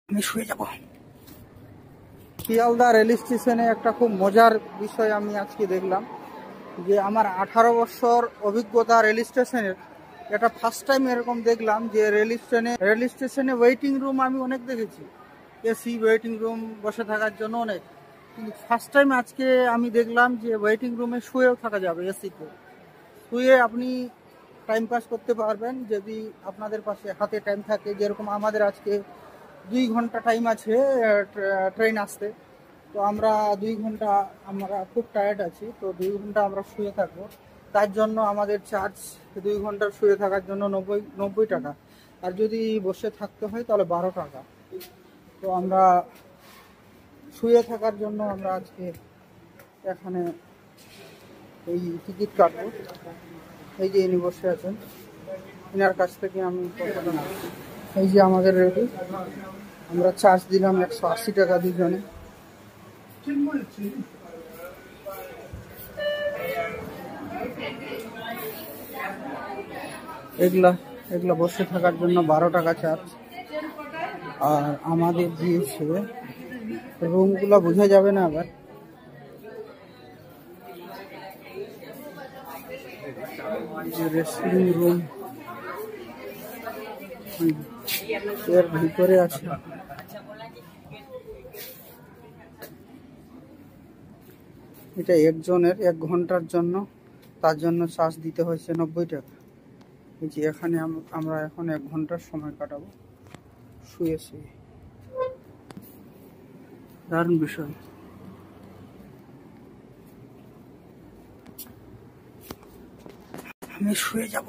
আমি শুয়ে যাব। শিয়ালদা রেল স্টেশনে একটা খুব মজার বিষয় আমি আজকে দেখলাম, যে আমার 18 বছর অভিজ্ঞতা রেল স্টেশনের, এটা ফার্স্ট টাইম এরকম দেখলাম যে রেল স্টেশনে ওয়েটিং রুম আমি অনেক দেখেছি, এসি ওয়েটিং রুম বসে থাকার জন্য অনেক, কিন্তু ফার্স্ট টাইম আজকে আমি দেখলাম যে ওয়েটিং রুমে শুয়েও থাকা যাবে, এসিতে শুয়ে আপনি টাইম পাস করতে পারবেন যদি আপনাদের পাশে হাতে টাইম থাকে। যেরকম আমাদের আজকে 2 ঘন্টা টাইম আছে ট্রেন আসতে, তো আমরা 2 ঘন্টা, আমরা খুব টায়ার্ড আছি, তো 2 ঘন্টা আমরা শুয়ে থাকবো। তার জন্য আমাদের চার্জ 2 ঘন্টা শুয়ে থাকার জন্য 90 টাকা, আর যদি বসে থাকতে হয় তাহলে 12 টাকা। তো আমরা শুয়ে থাকার জন্য আমরা আজকে এখানে এই টিকিট কাটবো। এই যে ইনি বসে আছেন, এনার কাছ থেকে আমি কতটা, এই যে আমাদের রেডি, আমরা চার্জ দিলাম 180 টাকা দুজনে। এগুলা বসে থাকার জন্য 12 টাকা চার্জ। আর আমাদের দিয়েছে রুমগুলো বোঝা যাবে না, আবার রেস্টুরেন্ট রুম এর ভিতরে আছে। এটা একজনের 1 ঘন্টার জন্য, তার জন্য চার্জ দিতে হয়েছে 90 টাকা। এই যে এখানে আমরা এখন 1 ঘন্টার সময় কাটাবো শুয়ে শুয়ে। দারুণ বিষয়। আমি শুয়ে যাব।